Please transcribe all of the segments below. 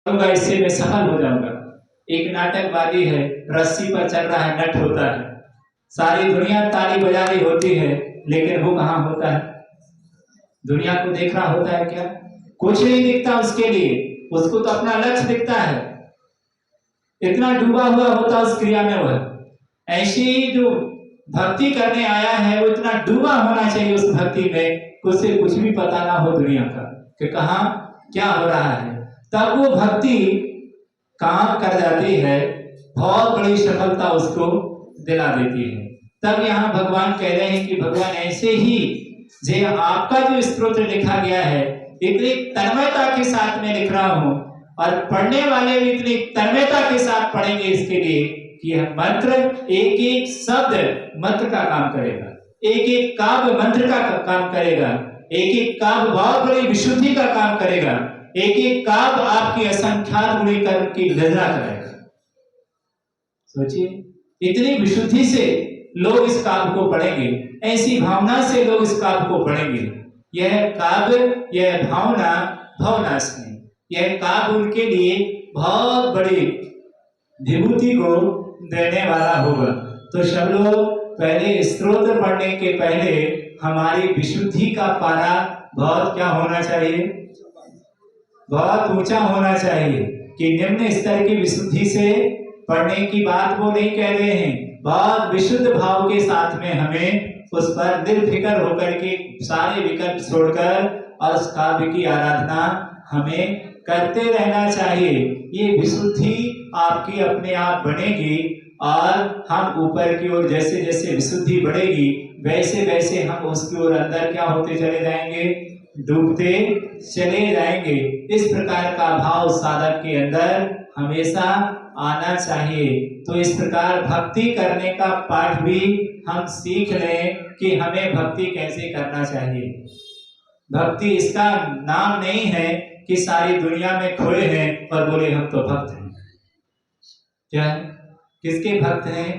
करूंगा, इससे मैं सफल हो जाऊंगा। एक नाटकबाजी है, रस्सी पर चल रहा है, नट होता है, सारी दुनिया ताली बजा रही होती है, लेकिन वो कहाँ होता है? दुनिया को देख रहा होता है क्या? कुछ नहीं दिखता उसके लिए, उसको तो अपना लक्ष्य दिखता है, इतना डूबा हुआ होता उस क्रिया में। वह ऐसी जो भक्ति करने आया है वो इतना डूबा होना चाहिए उस भक्ति में, उसे कुछ भी पता ना हो दुनिया का कि कहाँ क्या हो रहा है। तब वो भक्ति काम कर जाती है, बहुत बड़ी सफलता उसको दिला देती है। तब यहाँ भगवान कह रहे हैं कि भगवान ऐसे ही जे आपका जो स्तोत्र लिखा गया है इतनी तन्मयता के साथ में लिख रहा हूं, और पढ़ने वाले भी इतनी तन्मयता के साथ पढ़ेंगे इसके लिए कि यह मंत्र एक एक शब्द मंत्र का काम करेगा, एक एक काव्य मंत्र का काम करेगा, एक एक काव्य बहुत बड़ी विशुद्धि का काम करेगा, एक एक काव्य आपकी असंख्यात गुणी कर्म की गणना करेगा। सोचिए, इतनी विशुद्धि से लोग इस काव्य को पढ़ेंगे, ऐसी भावना से लोग इस काव्य को पढ़ेंगे। यह काव्य, यह भावना भावनाशनी, यह काव्य उनके लिए बहुत बड़ी विभूति को देने वाला होगा। तो सब लोग पहले स्तोत्र पढ़ने के पहले हमारी विशुद्धि का पारा बहुत क्या होना चाहिए? बहुत ऊंचा होना चाहिए, कि निम्न स्तर की विशुद्धि से पढ़ने की बात वो नहीं कह रहे हैं। बहुत विशुद्ध भाव के साथ में हमें उस पर निर्फिक्र होकर के सारे विकल्प छोड़कर और उस काव्य की आराधना हमें करते रहना चाहिए। ये विशुद्धि आपकी अपने आप बनेगी, और हम ऊपर की ओर जैसे जैसे विशुद्धि बढ़ेगी वैसे वैसे हम उसकी ओर अंदर क्या होते चले जाएंगे? डूबते चले जाएंगे। इस प्रकार का भाव साधक के अंदर हमेशा आना चाहिए। तो इस प्रकार भक्ति करने का पाठ भी हम सीख लें कि हमें भक्ति कैसे करना चाहिए। भक्ति इसका नाम नहीं है कि सारी दुनिया में खोए हैं और बोले हम तो भक्त हैं। क्या किसके भक्त हैं?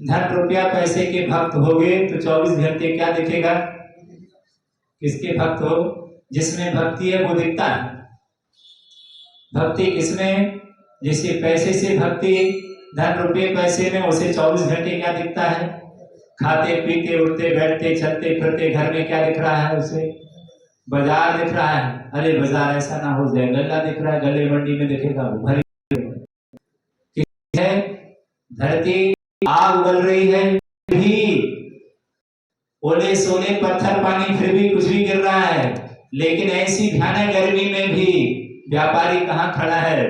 धन रुपया पैसे के भक्त हो गए तो 24 घंटे क्या दिखेगा? किसके भक्त हो? जिसमें भक्ति है वो दिखता है। भक्ति किसमें? जिसे पैसे से भक्ति, धन रुपये पैसे में, उसे 24 घंटे क्या दिखता है? खाते पीते उठते बैठते चलते फिरते घर में क्या दिख रहा है उसे? बाजार दिख रहा है। अरे बाजार ऐसा ना हो जाए, गल्ला दिख रहा है, गले मंडी में दिखेगा वो भरी है। धरती आग उगल रही है, भी ओले सोले पत्थर पानी फिर भी कुछ भी गिर रहा है, लेकिन ऐसी भयानक गर्मी में भी व्यापारी कहाँ खड़ा है?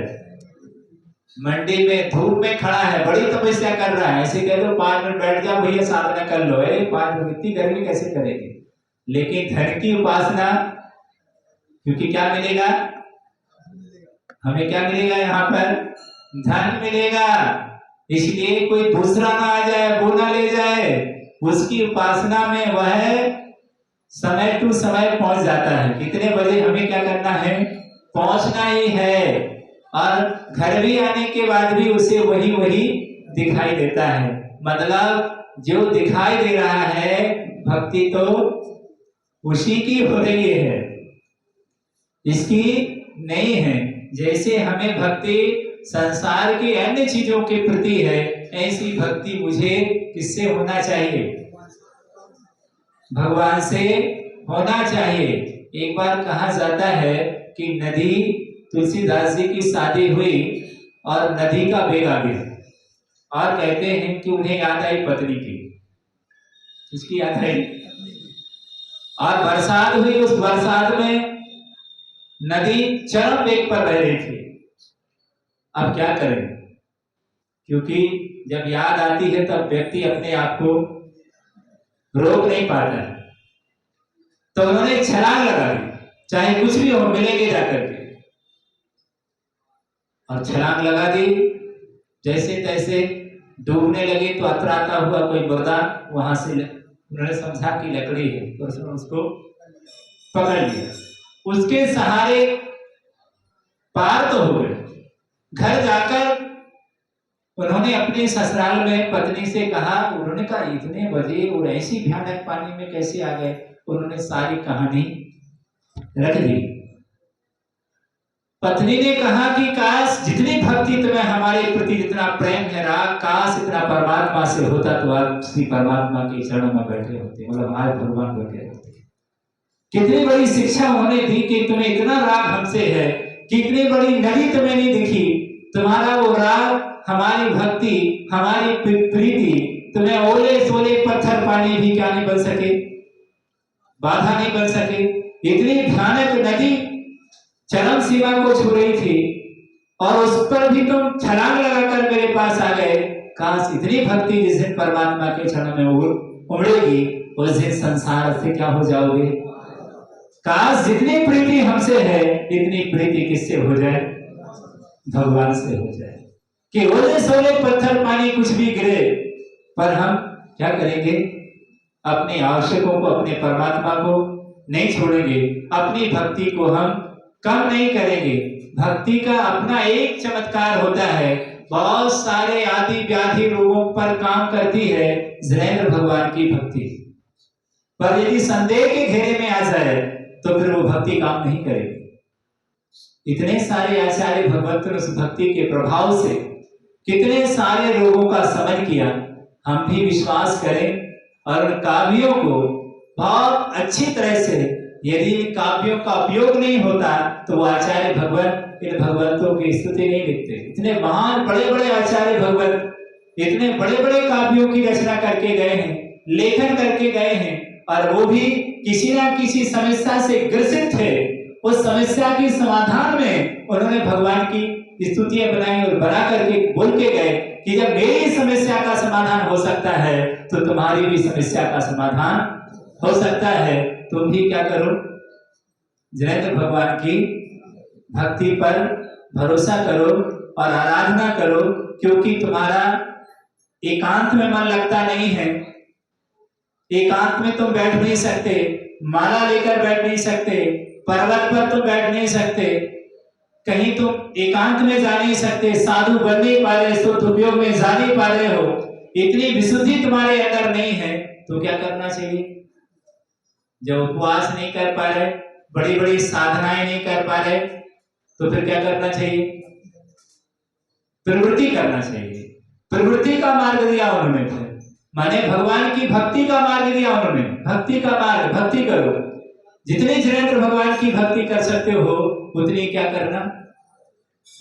मंडी में धूप में खड़ा है, बड़ी तपस्या कर रहा है। ऐसे कह दो 5 मिनट बैठ जाओ भैया साधना कर लो, 5 मिनट इतनी गर्मी कैसे करेगी? लेकिन धन की उपासना, क्योंकि क्या मिलेगा हमें? क्या मिलेगा यहाँ पर? धन मिलेगा। इसलिए कोई दूसरा ना आ जाए, वो ना ले जाए। उसकी उपासना में वह समय टू समय पहुंच जाता है। कितने बजे हमें क्या करना है? पहुंचना ही है। और घर भी आने के बाद भी उसे वही वही दिखाई देता है। मतलब जो दिखाई दे रहा है भक्ति तो उसी की हो रही है, इसकी नहीं है। जैसे हमें भक्ति संसार की अन्य चीजों के प्रति है, ऐसी भक्ति मुझे किससे होना चाहिए? भगवान से होना चाहिए। एक बार कहा जाता है कि नदी, तुलसीदास जी की शादी हुई और नदी का बेग आ गया, और कहते हैं कि उन्हें याद आई पत्नी की। किसकी याद आई? और बरसात हुई, उस बरसात में नदी चरम वेग पर बह रही थी। अब क्या करें? क्योंकि जब याद आती है तब व्यक्ति अपने आप को रोक नहीं पाता है। तो उन्होंने छलांग लगा दी, चाहे कुछ भी हो मिलेंगे जाकर के, और छलांग लगा दी। जैसे तैसे डूबने लगे तो अतराता हुआ कोई मुर्दा वहां से, उन्होंने समझा कि लकड़ी है तो उसको पकड़ लिया। उसके सहारे पार तो हो गए। घर जाकर उन्होंने अपने ससुराल में पत्नी से कहा, उन्होंने कहा इतने बजे और ऐसी भयानक पानी में कैसे आ गए? उन्होंने सारी कहानी रख दी। पत्नी ने कहा कि काश जितनी भक्ति तुम्हें हमारे प्रति, जितना प्रेम है राग, काश इतना परमात्मा से होता तो आप श्री परमात्मा के चरणों में बैठे होते, मतलब आज भगवान बैठे होते। कितनी बड़ी शिक्षा उन्होंने दी कि तुम्हें इतना राग हमसे है, कितनी बड़ी नदी तुम्हें नहीं दिखी, तुम्हारा वो राग, हमारी भक्ति, हमारी प्रीति तुम्हें ओले सोले पत्थर पानी भी क्या नहीं बन सके, बाधा नहीं बन सके। इतनी भयानक नदी चरम सीमा को छू रही थी और उस पर भी तुम छलांग लगाकर मेरे पास आ गए। काश इतनी भक्ति जिस दिन परमात्मा के चरणों में उमड़ेगी उस दिन संसार से क्या हो जाओगे। काश जितनी प्रीति हमसे है इतनी प्रीति किससे हो जाए, भगवान से हो जाए। कि ओले सोले पत्थर पानी कुछ भी गिरे पर हम क्या करेंगे, अपने आवश्यकों को, अपने परमात्मा को नहीं छोड़ेंगे, अपनी भक्ति को हम कम नहीं करेंगे। भक्ति का अपना एक चमत्कार होता है, बहुत सारे आदि व्याधि रोगों पर काम करती है जिनेंद्र भगवान की भक्ति। पर यदि संदेह के घेरे में आ जाए तो फिर वो भक्ति काम नहीं करेगी। इतने सारे आचार्य भगवंत ने उस भक्ति के प्रभाव से कितने सारे रोगों का समन किया। हम भी विश्वास करें और उन काव्यों को बहुत अच्छी तरह से, यदि इन काव्यों का उपयोग नहीं होता तो वो आचार्य भगवत इन भगवंतों की स्तुति नहीं लिखते। इतने महान बड़े बड़े आचार्य भगवत इतने बड़े बड़े काव्यों की रचना करके गए हैं, लेखन करके गए हैं, और वो भी किसी ना किसी समस्या से ग्रसित थे। उस समस्या के समाधान में उन्होंने भगवान की स्तुतियां बनाई और बना करके बोल के गए कि जब मेरी समस्या का समाधान हो सकता है तो तुम्हारी भी समस्या का समाधान हो सकता है। तुम भी क्या करो, जिनेंद्र भगवान की भक्ति पर भरोसा करो और आराधना करो, क्योंकि तुम्हारा एकांत में मन लगता नहीं है। एकांत में तुम बैठ नहीं सकते, माला लेकर बैठ नहीं सकते, पर्वत पर तुम बैठ नहीं सकते, कहीं तुम एकांत में जा नहीं सकते, साधु बन नहीं पा रहे, सुख उपयोग में जा नहीं पा रहे हो, इतनी विशुद्धि तुम्हारे अंदर नहीं है, तो क्या करना चाहिए। जब उपवास नहीं कर पा रहे, बड़ी बड़ी साधनाएं नहीं कर पा रहे, तो फिर क्या करना चाहिए, प्रवृत्ति करना चाहिए। प्रवृत्ति का मार्ग दिया उन्होंने, फिर माने भगवान की भक्ति का मार्ग दिया उन्होंने। भक्ति का मार्ग, भक्ति करो, जितनी जिनेंद्र भगवान की भक्ति कर सकते हो उतनी क्या करना,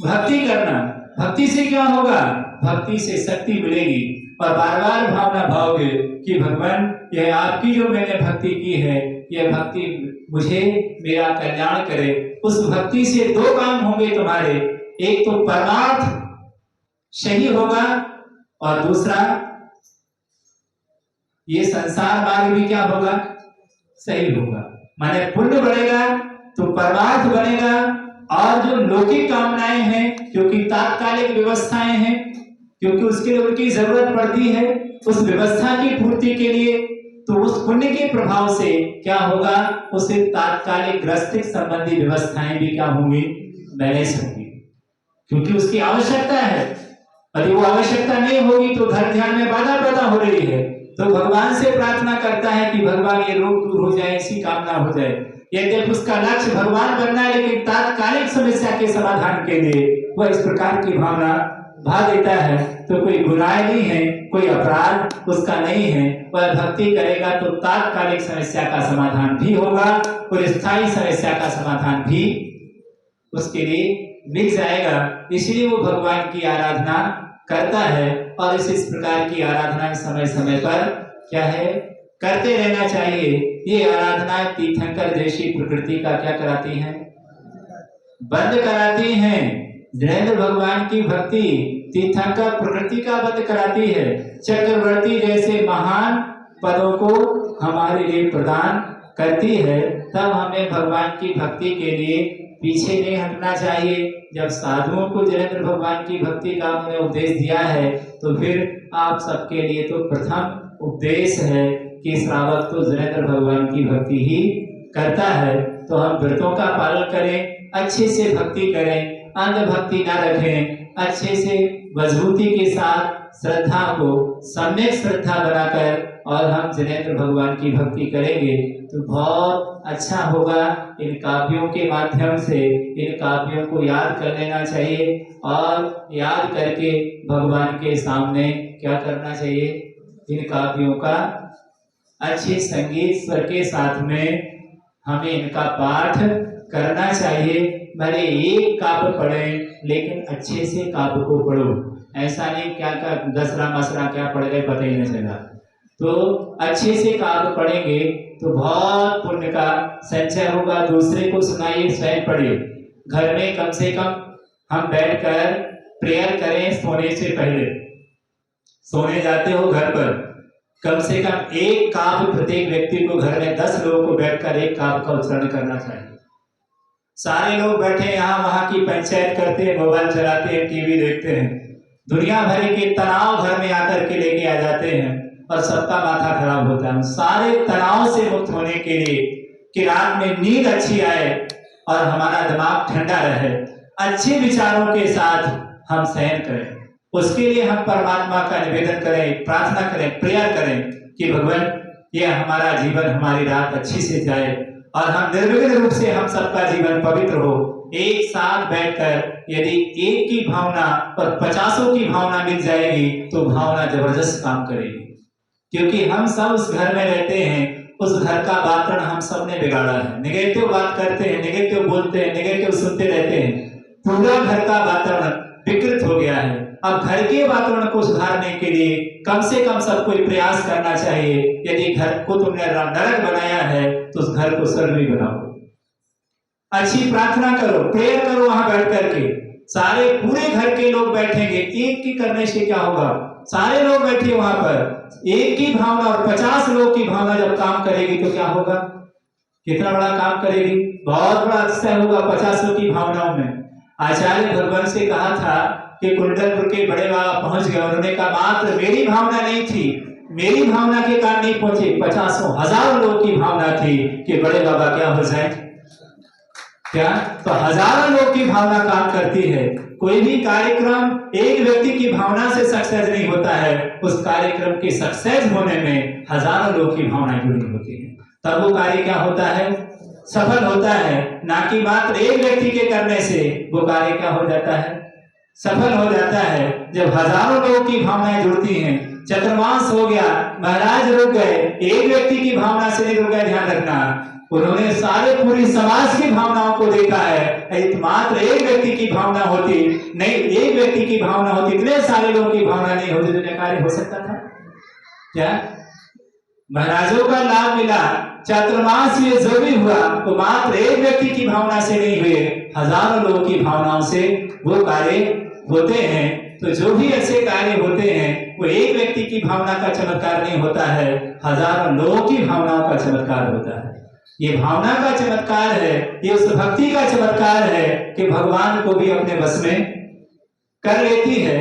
भक्ति करना। भक्ति से क्या होगा, भक्ति से शक्ति मिलेगी और बार बार भावना भाओगे कि भगवान यह आपकी जो मैंने भक्ति की है, यह भक्ति मुझे मेरा कल्याण करे। उस भक्ति से दो काम होंगे तुम्हारे, एक तो परमार्थ सही होगा और दूसरा ये संसार मार्ग भी क्या होगा, सही होगा। माने पुण्य बढ़ेगा तो परमार्थ बनेगा, और जो लौकिक कामनाएं हैं, क्योंकि तात्कालिक व्यवस्थाएं हैं, क्योंकि उसके लिए उनकी जरूरत पड़ती है, उस व्यवस्था की पूर्ति के लिए, तो उस पुण्य के प्रभाव से क्या होगा, उसे तात्कालिक ग्रस्तिक संबंधी व्यवस्थाएं भी क्या होंगी, मैनेज होंगी, क्योंकि उसकी आवश्यकता है। यदि वो आवश्यकता नहीं होगी तो धर्म ध्यान में बाधा पैदा हो रही है, तो भगवान से प्रार्थना करता है कि भगवान ये रोग दूर हो जाए, ऐसी कामना हो जाए। यद्यपि उसका लक्ष्य भगवान बनना है, लेकिन तात्कालिक समस्या के समाधान के लिए वह इस प्रकार की भावना भा देता है, तो कोई गुनाह नहीं है, कोई अपराध उसका नहीं है। वह भक्ति करेगा तो तात्कालिक समस्या का समाधान भी होगा और स्थायी समस्या का समाधान भी उसके लिए मिल जाएगा। इसलिए वो भगवान की आराधना करता है, और इस प्रकार की आराधना समय समय पर क्या है, करते रहना चाहिए। ये आराधना तीर्थंकर जैसी प्रकृति का क्या कराती है, बंद कराती हैं। जिनेंद्र भगवान की भक्ति तीर्थंकर प्रकृति का बंद कराती है। चक्रवर्ती जैसे महान पदों को हमारे लिए प्रदान करती है। तब हमें भगवान की भक्ति के लिए पीछे नहीं हटना चाहिए। जब साधुओं को जिनेंद्र भगवान की भक्ति का उन्होंने उपदेश दिया है, तो फिर आप सबके लिए तो प्रथम उपदेश है कि श्रावक तो जिनेंद्र भगवान की भक्ति ही करता है। तो हम व्रतों का पालन करें, अच्छे से भक्ति करें, अंध भक्ति ना रखें, अच्छे से मजबूती के साथ श्रद्धा को सम्यक श्रद्धा बनाकर और हम जिनेंद्र भगवान की भक्ति करेंगे तो बहुत अच्छा होगा। इन काव्यों के माध्यम से इन काव्यों को याद कर लेना चाहिए और याद करके भगवान के सामने क्या करना चाहिए, इन काव्यों का अच्छे संगीत स्वर के साथ में हमें इनका पाठ करना चाहिए। भले एक काव्य पढ़ें लेकिन अच्छे से काव्य को पढ़ो, ऐसा नहीं क्या का दसरा मसरा क्या पढ़ गए पता ही नहीं चला। तो अच्छे से काव्य पढ़ेंगे तो बहुत पुण्य का संचय होगा। दूसरे को सुनाइए, स्वयं पढ़िए। घर में कम से कम हम बैठकर प्रेयर करें सोने से पहले। सोने जाते हो घर पर, कम से कम एक काव्य प्रत्येक व्यक्ति को, घर में 10 लोगों को बैठकर एक काव्य का उच्चारण करना चाहिए। सारे लोग बैठे यहाँ वहां की पंचायत करते हैं, मोबाइल चलाते हैं, टीवी देखते हैं, दुनिया भर के तनाव घर में आकर के लेके आ जाते हैं और सबका माथा खराब होता है। सारे तनाव से मुक्त होने के लिए कि रात में नींद अच्छी आए और हमारा दिमाग ठंडा रहे, अच्छे विचारों के साथ हम शयन करें, उसके लिए हम परमात्मा का निवेदन करें, प्रार्थना करें, प्रेयर करें कि भगवान ये हमारा जीवन, हमारी रात अच्छी से जाए और हम निर्विघ्न रूप से हम सबका जीवन पवित्र हो। एक साथ बैठकर यदि एक की भावना और 50 की भावना मिल जाएगी तो भावना जबरदस्त काम करेगी। क्योंकि हम सब उस घर में रहते हैं, उस घर का वातावरण हम सब ने बिगाड़ा है। नेगेटिव बात करते हैं, नेगेटिव बोलते हैं, नेगेटिव सुनते रहते हैं, पूरा घर का वातावरण विकृत हो गया है। अब घर के वातावरण को सुधारने के लिए कम से कम सबको प्रयास करना चाहिए। यदि घर को तुमने नरक बनाया है तो उस घर को स्वर्ग भी बनाओ। अच्छी प्रार्थना करो, प्रेयर करो वहां बैठ करके। सारे पूरे घर के लोग बैठेंगे, एक की करने से क्या होगा, सारे लोग बैठे वहां पर, एक की भावना और 50 लोग की भावना जब काम करेगी तो क्या होगा, कितना बड़ा काम करेगी, बहुत बड़ा अतिशय होगा 50 लोग की भावनाओं में। आचार्य भगवान से कहा था कि कुंडलपुर के बड़े बाबा पहुंच गए, उन्होंने कहा मात्र मेरी भावना नहीं थी, मेरी भावना के कारण नहीं पहुंचे, 50 हजारों लोगों की भावना थी कि बड़े बाबा क्या हो जाए, क्या तो हजारों लोग की भावना काम करती है। कोई भी कार्यक्रम एक व्यक्ति की भावना से सक्सेस नहीं होता है, उस कार्यक्रम के सक्सेस होने में हजारों लोग की भावनाएं जुड़ी होती है, तब वो कार्य क्या होता है, सफल होता है। ना कि मात्र एक व्यक्ति के करने से वो कार्य क्या हो जाता है, सफल हो जाता है। जब हजारों लोगों की भावनाएं जुड़ती हैं, चतुर्मास हो गया, महाराज रुक गए, एक व्यक्ति की भावना से नहीं रुक गए, ध्यान रखना, उन्होंने सारे पूरी समाज की भावनाओं को देखा है। मात्र एक व्यक्ति की भावना होती नहीं, एक व्यक्ति की भावना होती, इतने सारे लोगों की भावना नहीं होती तो कार्य हो सकता था क्या। महाराजों का लाभ मिला, चातुर्मास ये जो भी हुआ तो मात्र एक व्यक्ति की भावना से नहीं हुए, हजारों लोगों की भावनाओं से वो कार्य होते हैं। तो जो भी ऐसे कार्य होते हैं वो एक व्यक्ति की भावना का चमत्कार नहीं होता है, हजारों लोगों की भावनाओं का चमत्कार होता है। ये भावना का चमत्कार है, ये उस भक्ति का चमत्कार है कि भगवान को भी अपने बस में कर लेती है,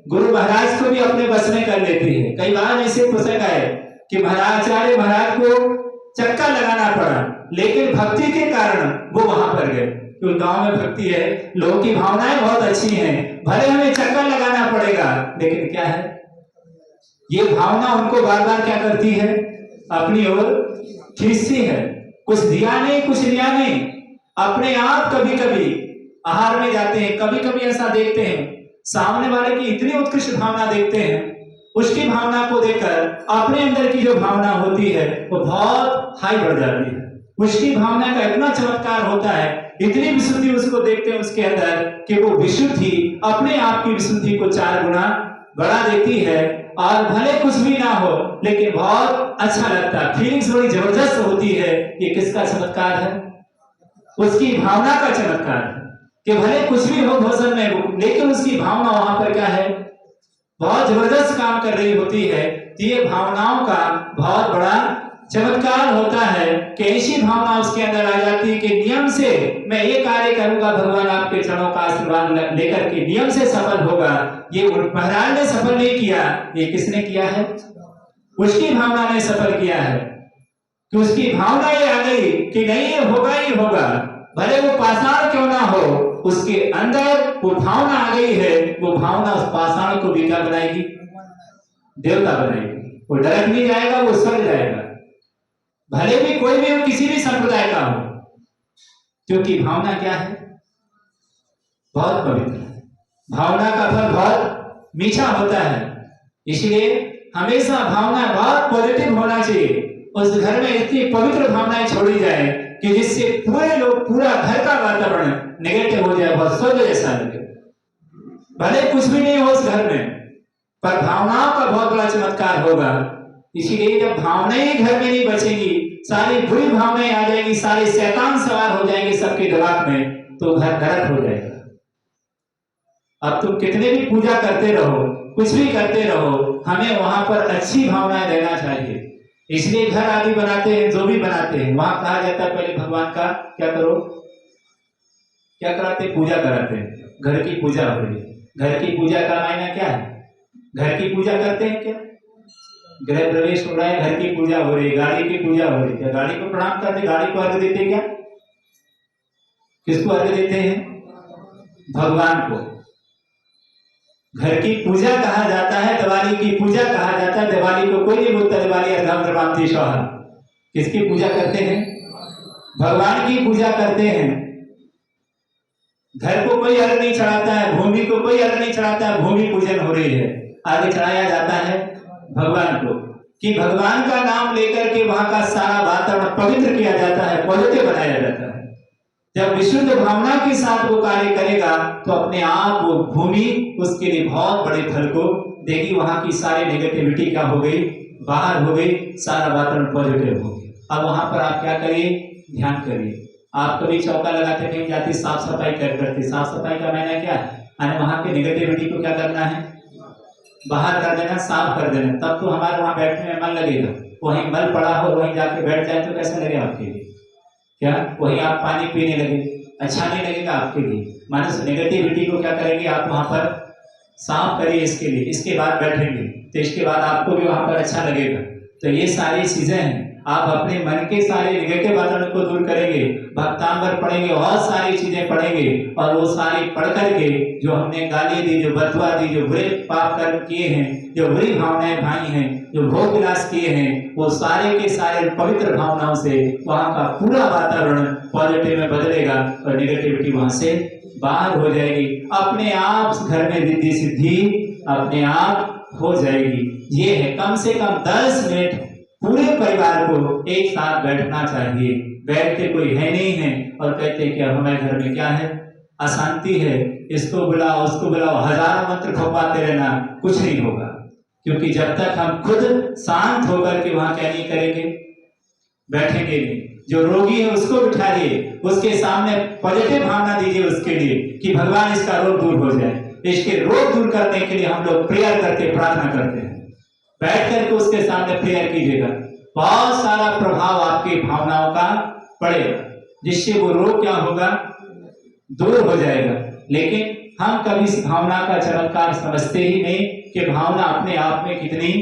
गुरु महाराज को भी अपने बस में कर लेती है। कई बार ऐसे प्रसंग आए कि आचार्य महाराज को चक्का लगाना पड़ा, लेकिन भक्ति के कारण वो वहां पर गए। क्योंकि गांव में भक्ति है, लोगों की भावनाएं बहुत अच्छी हैं, भले हमें चक्का लगाना पड़ेगा, लेकिन क्या है, ये भावना उनको बार बार क्या करती है, अपनी ओर खींचती है। कुछ दिया नहीं, कुछ लिया नहीं, अपने आप कभी कभी आहार में जाते हैं, कभी कभी ऐसा देखते हैं सामने वाले की इतनी उत्कृष्ट भावना देखते हैं, उसकी भावना को देखकर अपने अंदर की जो भावना होती है वो बहुत हाई बढ़ जाती है। उसकी भावना का इतना चमत्कार होता है, इतनी विशुद्धि उसको देखते हैं उसके अंदर कि वो विशुद्धि अपने आप की विशुद्धि को 4 गुना बढ़ा देती है। और भले कुछ भी ना हो लेकिन बहुत अच्छा लगता है, फीलिंग्स बड़ी जबरदस्त होती है। ये किसका चमत्कार है, उसकी भावना का चमत्कार है कि भले कुछ भी हो भोजन में, लेकिन उसकी भावना वहां पर क्या है, बहुत जबरदस्त काम कर रही होती है। तो ये भावनाओं का बहुत बड़ा चमत्कार होता है कि ऐसी भावना उसके अंदर आ जाती है कि नियम से मैं ये कार्य करूंगा, भगवान आपके चरणों का आशीर्वाद लेकर के नियम से सफल होगा। ये महाराज ने सफल नहीं किया, ये किसने किया है, उसकी भावना ने सफल किया है। कि उसकी भावना ये आ गई कि नहीं ये होगा ही होगा, भले वो पाषाण क्यों ना हो, उसके अंदर वो भावना आ गई है। वो भावना उस पाषाण को भी क्या बनाएगी, देवता बनाएगी। वो नरक नहीं जाएगा, वो स्वर्ग जाएगा, भले भी कोई भी हो, किसी भी संप्रदाय का हो। क्योंकि भावना क्या है? बहुत पवित्र है। भावना का फल बहुत मीठा होता है। इसलिए हमेशा भावना बहुत पॉजिटिव होना चाहिए। उस घर में इतनी पवित्र भावनाएं छोड़ी जाए कि जिससे पूरे लोग, पूरा घर का वातावरण नेगेटिव हो जाए, बहुत स्वर्ग जैसा लगे। भले कुछ भी नहीं हो उस घर में, पर भावनाओं का बहुत बड़ा चमत्कार होगा। इसीलिए जब भावनाएं घर में नहीं बचेंगी, सारी बुरी भावनाएं आ जाएंगी, सारे शैतान सवार हो जाएंगे सबके दिमाग में, तो घर नरक हो जाएगा। अब तुम कितने भी पूजा करते रहो, कुछ भी करते रहो, हमें वहां पर अच्छी भावनाएं देना चाहिए। इसलिए घर आदि बनाते हैं, जो भी बनाते हैं, वहां कहा जाता है पहले भगवान का क्या करो, क्या कराते? पूजा कराते हैं। घर की पूजा हो रही है। घर की पूजा का मायना क्या है? घर की पूजा करते हैं क्या? गृह प्रवेश हो रहा है, घर की पूजा हो रही है, गाड़ी की पूजा हो रही है, क्या गाड़ी को प्रणाम करते, गाड़ी को अर्घ देते क्या? किसको अर्घ देते हैं? भगवान को। घर की पूजा कहा जाता है, दिवाली की पूजा कहा जाता है। दिवाली को कोई नहीं बोलता दिवाली अर्घाम सोहा। किसकी पूजा करते हैं? भगवान की पूजा करते हैं। घर को कोई अर्घ नहीं चढ़ाता है, भूमि को कोई अर्घ नहीं चढ़ाता है, भूमि पूजन हो रही है। अर्घ चढ़ाया जाता है भगवान को, कि भगवान का नाम लेकर के वहां का सारा वातावरण पवित्र किया जाता है, पॉजिटिव बनाया जाता है। जब विशुद्ध भावना के साथ वो कार्य करेगा तो अपने आप वो भूमि उसके लिए बहुत बड़े फल को देगी। वहां की सारी नेगेटिविटी क्या हो गई? बाहर हो गई, सारा वातावरण पॉजिटिव हो गया। अब वहां पर आप क्या करिए? ध्यान करिए। आप कभी चौका लगाते कहीं जाती, साफ सफाई करते, साफ सफाई का मायना क्या है? वहां की नेगेटिविटी को क्या करना है? बाहर कर देना, साफ कर देना। तब तो हमारे वहां बैठने में मन लगेगा। वहीं मल पड़ा हो, वहीं जाके बैठ जाए तो कैसा लगेगा आपके लिए? क्या वहीं आप पानी पीने लगे, अच्छा नहीं लगेगा आपके लिए। मानस नेगेटिविटी को क्या करेंगे आप? वहां पर साफ करिए इसके लिए, इसके बाद बैठेंगे तो इसके बाद आपको भी वहां पर अच्छा लगेगा। तो ये सारी चीजें हैं। आप अपने मन के सारे नेगेटिव वातावरण को दूर करेंगे, भक्तांबर पढ़ेंगे, बहुत सारी चीजें पढ़ेंगे, और वो सारी पढ़ करके जो हमने गाली दी, जो बदुआ दी, जो बुरे पाप कर्म किए हैं, जो बुरी भावनाएं भाई हैं, जो भोग विलास किए हैं, वो सारे के सारे पवित्र भावनाओं से वहां का पूरा वातावरण पॉजिटिव में बदलेगा और नेगेटिविटी वहां से बाहर हो जाएगी। अपने आप घर में रिद्धि सिद्धि अपने आप हो जाएगी। ये है, कम से कम 10 मिनट पूरे परिवार को एक साथ बैठना चाहिए। बैठते कोई है नहीं है और कहते कि हमारे घर में क्या है? अशांति है, इसको बुलाओ उसको बुलाओ, हजारों मंत्र फुकवाते रहना, कुछ नहीं होगा। क्योंकि जब तक हम खुद शांत होकर के वहां क्या नहीं करेंगे, बैठेंगे नहीं। जो रोगी है उसको बिठाइए, उसके सामने पॉजिटिव भावना दीजिए उसके लिए कि भगवान इसका रोग दूर हो जाए। इसके रोग दूर करने के लिए हम लोग प्रेयर करते, प्रार्थना करते हैं। बैठ करके उसके सामने प्रेयर कीजिएगा, बहुत सारा प्रभाव आपकी भावनाओं का पड़ेगा, जिससे वो रोग क्या होगा? दूर हो जाएगा। लेकिन हम कभी इस भावना का चमत्कार समझते ही नहीं कि भावना अपने आप में कितनी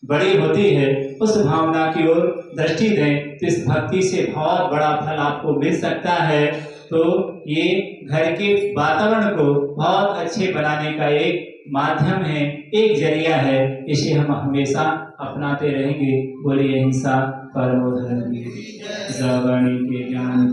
बड़ी होती है। उस भावना की ओर दृष्टि दें तो इस भक्ति से बहुत बड़ा फल आपको मिल सकता है। तो ये घर के वातावरण को बहुत अच्छे बनाने का एक माध्यम है, एक जरिया है। इसे हम हमेशा अपनाते रहेंगे। बोलिए हिंसा परमो धर्म, के ज्ञान